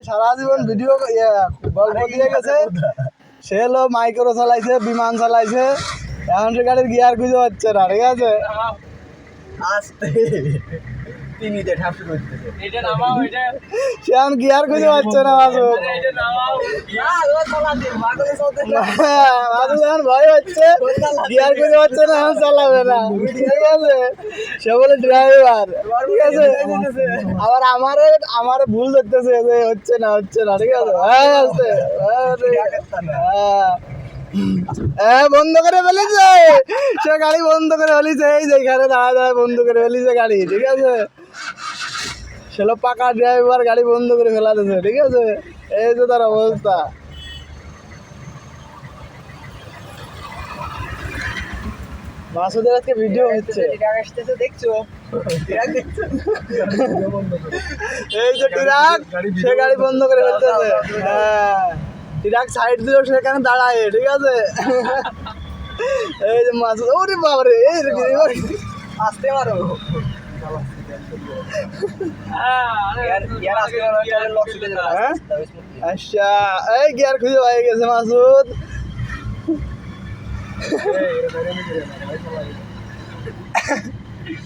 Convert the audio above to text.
সারা জীবন video গল্প দিয়ে গেছে। সে হলো মাইক্রো চালাইছে, বিমান চালাইছে, এখন সে গাড়ির গিয়ার খুঁজে পাচ্ছে না। ঠিক আছে, সে এখন গিয়ার খুঁজে পাচ্ছে না। মাসুদ এখন ভয় হচ্ছে, গিয়ার খুঁজে পাচ্ছে না, এখন চালাবে না। ঠিক আছে, সে বলে ড্রাইভার। ঠিক আছে, আবার আমার ভুল দেখতেছে যে হচ্ছে না। ঠিক আছে, বন্ধ করে ফেলেছে, সে গাড়ি বন্ধ করে ফেলিছে। এই যে এখানে দাঁড়ায় বন্ধ করে ফেলিছে গাড়ি। ঠিক আছে, সেলো পাকা ড্রাইভার, গাড়ি বন্ধ করে ফেলা দিয়েছে। ঠিক আছে, এই যে তার অবস্থা। মাসুদের আজকে ভিডিও হচ্ছে, দেখছো? এই যে ট্রাক, সে গাড়ি বন্ধ করে ফেলতেছে। হ্যাঁ, ট্রাক সাইড দিল, সেখানে দাঁড়ায়। ঠিক আছে, এই যে মাসুদ, ওরে বাবারে, এই আসতে পারো। আচ্ছা, এই গিয়ার খুঁজে হয়ে গেছে মাসুদ।